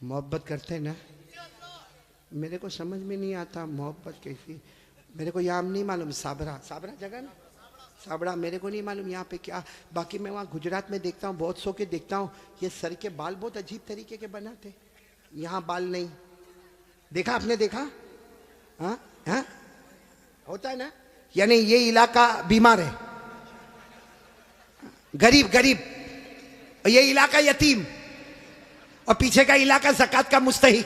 मोहब्बत करते हैं ना। मेरे को समझ में नहीं आता मोहब्बत कैसी। मेरे को यहाँ नहीं मालूम, साबरा साबरा जगह ना, साबड़ा मेरे को नहीं मालूम यहाँ पे क्या। बाकी मैं वहाँ गुजरात में देखता हूँ, बहुत सौ के देखता हूँ, ये सर के बाल बहुत अजीब तरीके के बनाते। यहाँ बाल नहीं देखा आपने, देखा? हाँ हाँ होता है ना। यानी ये इलाका बीमार है, गरीब गरीब, ये इलाका यतीम, और पीछे का इलाका ज़कात का मुस्तहिक।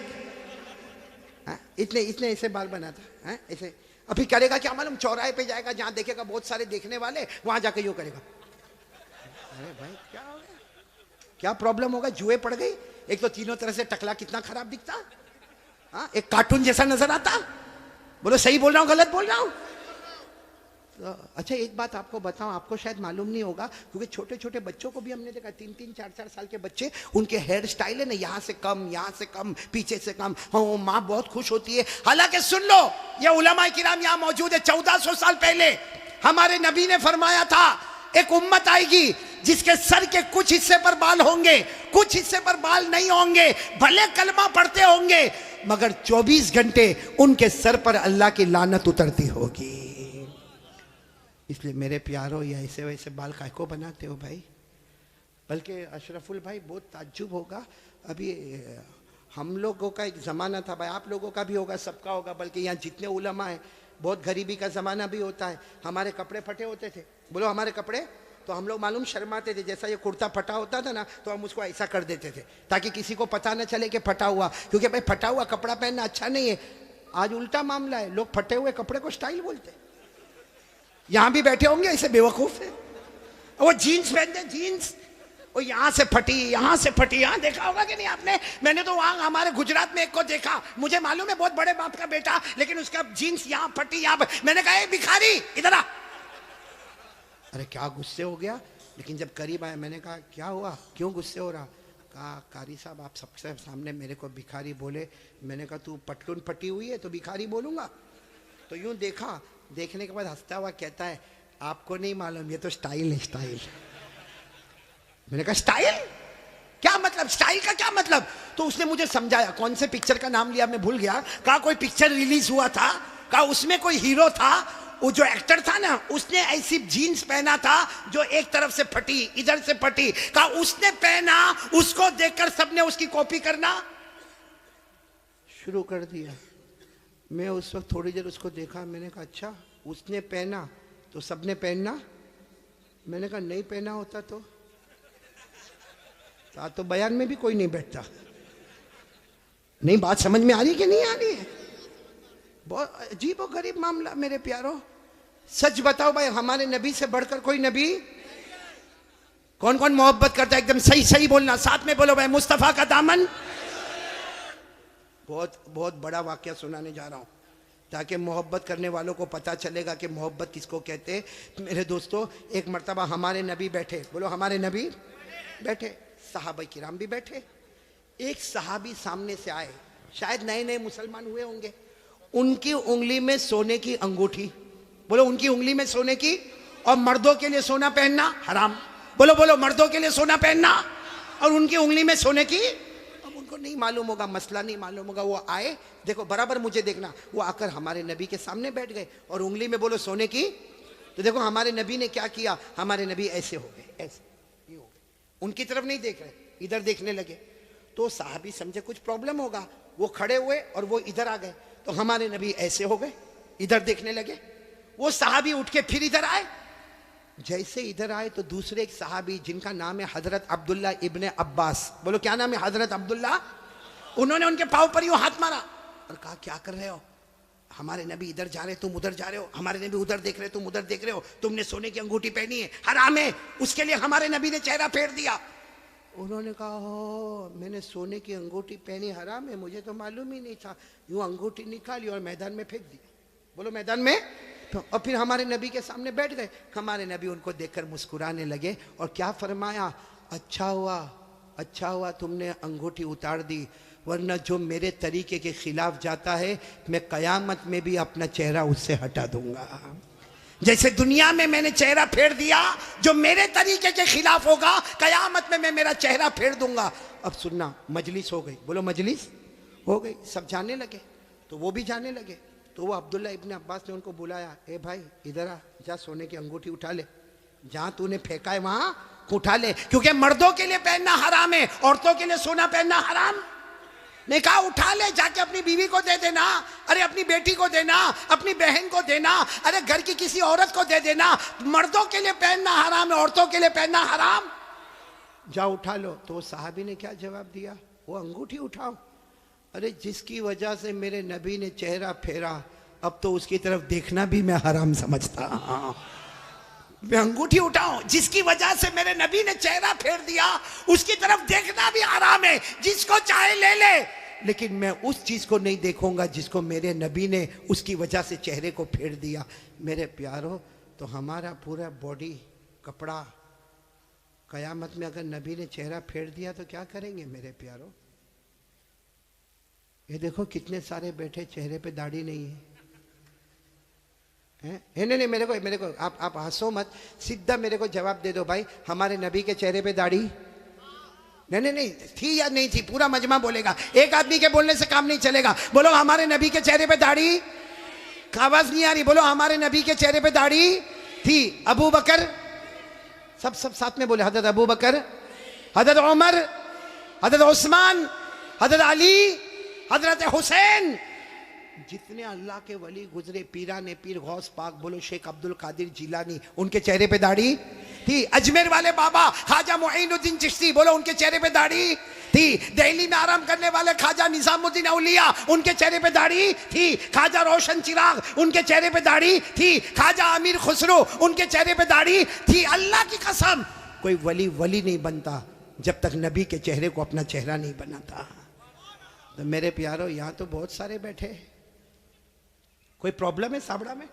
इतने इतने ऐसे बाल बनाता है ऐसे। अभी करेगा क्या मालूम, चौराहे पे जाएगा, जहां देखेगा बहुत सारे देखने वाले, वहां जाके यूं करेगा। अरे भाई क्या हो गया, क्या प्रॉब्लम होगा? जुए पड़ गई। एक तो तीनों तरह से टकला कितना खराब दिखता, हाँ एक कार्टून जैसा नजर आता। बोलो सही बोल रहा हूँ गलत बोल रहा हूँ? तो अच्छा एक बात आपको बताऊं, आपको शायद मालूम नहीं होगा, क्योंकि छोटे छोटे बच्चों को भी हमने देखा, 3-3, 4-4 साल के बच्चे, उनके हेयर स्टाइल है ना, यहाँ से कम, यहाँ से कम, पीछे से कम। हाँ माँ बहुत खुश होती है। हालांकि सुन लो, ये उलमा किराम यहाँ मौजूद है, 1400 साल पहले हमारे नबी ने फरमाया था, एक उम्मत आएगी जिसके सर के कुछ हिस्से पर बाल होंगे, कुछ हिस्से पर बाल नहीं होंगे, भले कलमा पढ़ते होंगे, मगर 24 घंटे उनके सर पर अल्लाह की लानत उतरती होगी। इसलिए मेरे प्यारो, ये ऐसे वैसे बाल काय को बनाते हो भाई? बल्कि अशरफुल भाई बहुत ताज्जुब होगा, अभी हम लोगों का एक ज़माना था भाई, आप लोगों का भी होगा, सबका होगा, बल्कि यहाँ जितने उलमा है, बहुत गरीबी का ज़माना भी होता है। हमारे कपड़े फटे होते थे, बोलो हमारे कपड़े, तो हम लोग मालूम शर्माते थे। जैसा ये कुर्ता फटा होता था ना, तो हम उसको ऐसा कर देते थे ताकि किसी को पता ना चले कि फटा हुआ, क्योंकि भाई फटा हुआ कपड़ा पहनना अच्छा नहीं है। आज उल्टा मामला है, लोग फटे हुए कपड़े को स्टाइल बोलते हैं। यहां भी बैठे होंगे ऐसे बेवकूफ है, वो जीन्स पहनते, जीन्स वो यहां से फटी, यहां से फटी। यहां देखा होगा कि नहीं आपने? मैंने तो वहां हमारे गुजरात में एक को देखा, मुझे मालूम है बहुत बड़े बाप का बेटा, लेकिन उसका जीन्स यहां फटी, यहां। मैंने कहा भिखारी इधर आ। अरे क्या गुस्से हो गया, लेकिन जब करीब आया मैंने कहा क्या हुआ, क्यों गुस्से हो रहा? कहा कारी साहब आप सबसे सामने मेरे को भिखारी बोले। मैंने कहा तू पटलून फटी हुई है तो भिखारी बोलूंगा? तो यूं देखा, देखने के बाद हंसता हुआ कहता है आपको नहीं मालूम, ये तो स्टाइल है, स्टाइल। मैंने कहा स्टाइल क्या मतलब, स्टाइल का क्या मतलब? तो उसने मुझे समझाया, कौन से पिक्चर का नाम लिया मैं भूल गया। कहा कोई पिक्चर रिलीज हुआ था, कहा उसमें कोई हीरो था, वो जो एक्टर था ना, उसने ऐसी जीन्स पहना था जो एक तरफ से फटी, इधर से फटी। कहा उसने पहना, उसको देखकर सबने उसकी कॉपी करना शुरू कर दिया। मैं उस वक्त थोड़ी देर उसको देखा, मैंने कहा अच्छा उसने पहना तो सबने पहनना? मैंने कहा नहीं पहना होता तो बयान में भी कोई नहीं बैठता। नहीं बात समझ में आ रही कि नहीं आ रही है? बहुत अजीब और गरीब मामला मेरे प्यारो। सच बताओ भाई, हमारे नबी से बढ़कर कोई नबी? कौन कौन मोहब्बत करता है? एकदम सही सही बोलना, साथ में बोलो भाई, मुस्तफा का दामन। बहुत बहुत बड़ा वाक्य सुनाने जा रहा हूं ताकि मोहब्बत करने वालों को पता चलेगा कि मोहब्बत किसको कहते हैं। मेरे दोस्तों, एक मर्तबा हमारे नबी बैठे, बोलो हमारे नबी बैठे, सहाबा किराम भी बैठे। एक सहाबी सामने से आए, शायद नए नए मुसलमान हुए होंगे। उनकी उंगली में सोने की अंगूठी, बोलो उनकी उंगली में सोने की, और मर्दों के लिए सोना पहनना हराम। बोलो बोलो, मर्दों के लिए सोना पहनना और उनकी उंगली में सोने की। अब उनको नहीं मालूम होगा, मसला नहीं मालूम होगा, वो आए, देखो बराबर मुझे देखना, वो आकर हमारे नबी के सामने बैठ गए और उंगली में बोलो सोने की। तो देखो हमारे नबी ने क्या किया, हमारे नबी ऐसे हो गए, ऐसे ये हो गए, उनकी तरफ नहीं देख रहे, इधर देखने लगे। तो साहबी समझे कुछ प्रॉब्लम होगा, वो खड़े हुए और वो इधर आ गए। तो हमारे नबी ऐसे हो गए, इधर देखने लगे। वो सहाबी उठ के फिर इधर आए। जैसे इधर आए तो दूसरे एक सहाबी जिनका नाम है हजरत अब्दुल्ला इब्ने अब्बास, बोलो क्या नाम है? हजरत अब्दुल्ला। उन्होंने उनके पांव पर यूं हाथ मारा और कहा क्या कर रहे हो? हमारे नबी इधर जा रहे, तुम उधर जा रहे हो, हमारे नबी उधर देख रहे, तुम उधर देख रहे हो, तुमने सोने की अंगूठी पहनी है, हराम है। उसके लिए हमारे नबी ने चेहरा फेर दिया। उन्होंने कहा हो, मैंने सोने की अंगूठी पहनी, हराम है, मुझे तो मालूम ही नहीं था। यूं अंगूठी निकाली और मैदान में फेंक दी, बोलो मैदान में। और फिर हमारे नबी के सामने बैठ गए। हमारे नबी उनको देखकर मुस्कुराने लगे और क्या फरमाया, अच्छा हुआ तुमने अंगूठी उतार दी, वरना जो मेरे तरीके के खिलाफ जाता है मैं कयामत में भी अपना चेहरा उससे हटा दूंगा। जैसे दुनिया में मैंने चेहरा फेर दिया, जो मेरे तरीके के खिलाफ होगा कयामत में मैं मेरा चेहरा फेर दूंगा। अब सुनना, मजलिस हो गई, बोलो मजलिस हो गई, सब जाने लगे, तो वो भी जाने लगे। तो वो अब्दुल्ला इब्न अब्बास ने उनको बुलाया, ए भाई इधर आ, जा सोने की अंगूठी उठा ले, जहां तूने फेंका है वहां उठा ले, क्योंकि मर्दों के लिए पहनना हराम है, औरतों के लिए सोना पहनना हराम। ने कहा उठा ले, जाके अपनी बीवी को दे देना, अरे अपनी बेटी को देना, अपनी बहन को देना, अरे घर की किसी औरत को दे देना। मर्दों के लिए पहनना हराम है, औरतों के लिए पहनना हराम। जा उठा लो। तो साहबी ने क्या जवाब दिया, वो अंगूठी उठाओ, अरे जिसकी वजह से मेरे नबी ने चेहरा फेरा, अब तो उसकी तरफ देखना भी मैं हराम समझता। मैं अंगूठी उठाऊं, जिसकी वजह से मेरे नबी ने चेहरा फेर दिया, उसकी तरफ देखना भी हराम है। जिसको चाहे ले ले, लेकिन मैं उस चीज को नहीं देखूंगा जिसको मेरे नबी ने उसकी वजह से चेहरे को फेर दिया। मेरे प्यारो, तो हमारा पूरा बॉडी कपड़ा कयामत में अगर नबी ने चेहरा फेर दिया तो क्या करेंगे मेरे प्यारो? ये देखो कितने सारे बैठे, चेहरे पे दाढ़ी नहीं है। नहीं, मेरे को आप हंसो मत, सीधा मेरे को जवाब दे दो भाई, हमारे नबी के चेहरे पे दाढ़ी नहीं थी या नहीं थी? पूरा मजमा बोलेगा, एक आदमी के बोलने से काम नहीं चलेगा। बोलो हमारे नबी के चेहरे पे दाढ़ी, आवाज नहीं आ रही, बोलो हमारे नबी के चेहरे पे दाढ़ी थी। अबू बकर, सब साथ में बोले, हजरत अबू बकर, हजरत उमर, हजरत उस्मान, हजरत अली, हजरत हुसैन, जितने अल्लाह के वली गुजरे, पीराने पीर गौस पाक, बोलो शेख अब्दुल कादिर जिलानी, उनके चेहरे पे दाढ़ी थी। अजमेर वाले बाबा ख्वाजा मुईनुद्दीन चिश्ती, बोलो उनके चेहरे पे दाढ़ी थी। दिल्ली में आराम करने वाले ख्वाजा निजामुद्दीन औलिया, उनके चेहरे पे दाढ़ी थी। ख्वाजा रोशन चिराग, उनके चेहरे पे दाढ़ी थी। ख्वाजा अमीर खुसरो, उनके चेहरे पे दाढ़ी थी। अल्लाह की कसम, कोई वली नहीं बनता जब तक नबी के चेहरे को अपना चेहरा नहीं बनाता। तो मेरे प्यारो, यहाँ तो बहुत सारे बैठे, कोई प्रॉब्लम है साबड़ा में?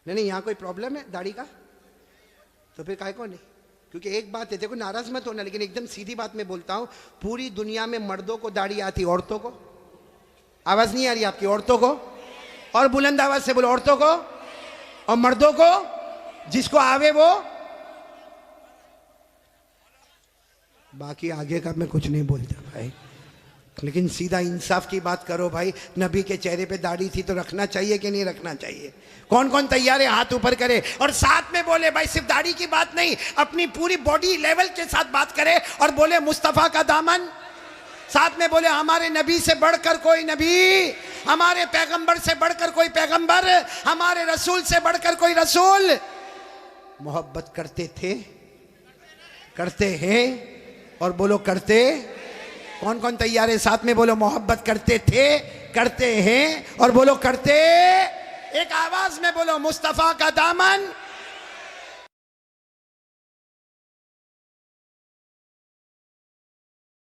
नहीं, यहाँ कोई प्रॉब्लम है दाढ़ी का? तो फिर काय को नहीं? क्योंकि एक बात है, देखो नाराज मत होना, लेकिन एकदम सीधी बात मैं बोलता हूँ, पूरी दुनिया में मर्दों को दाढ़ी आती, औरतों को आवाज नहीं आ रही आपकी? औरतों को, और बुलंद आवाज से बोलो, औरतों को और मर्दों को, जिसको आवे वो। बाकी आगे का मैं कुछ नहीं बोलता भाई, लेकिन सीधा इंसाफ की बात करो भाई। नबी के चेहरे पे दाढ़ी थी तो रखना चाहिए कि नहीं रखना चाहिए? कौन कौन तैयार है हाथ ऊपर करे और साथ में बोले भाई, सिर्फ दाढ़ी की बात नहीं, अपनी पूरी बॉडी लेवल के साथ बात करे और बोले मुस्तफा का दामन। साथ में बोले हमारे नबी से बढ़कर कोई नबी, हमारे पैगंबर से बढ़कर कोई पैगंबर, हमारे रसूल से बढ़कर कोई रसूल। मोहब्बत करते थे, करते हैं, और बोलो करते। कौन कौन तैयार है? साथ में बोलो मोहब्बत करते थे, करते हैं, और बोलो करते। एक आवाज में बोलो मुस्तफा का दामन।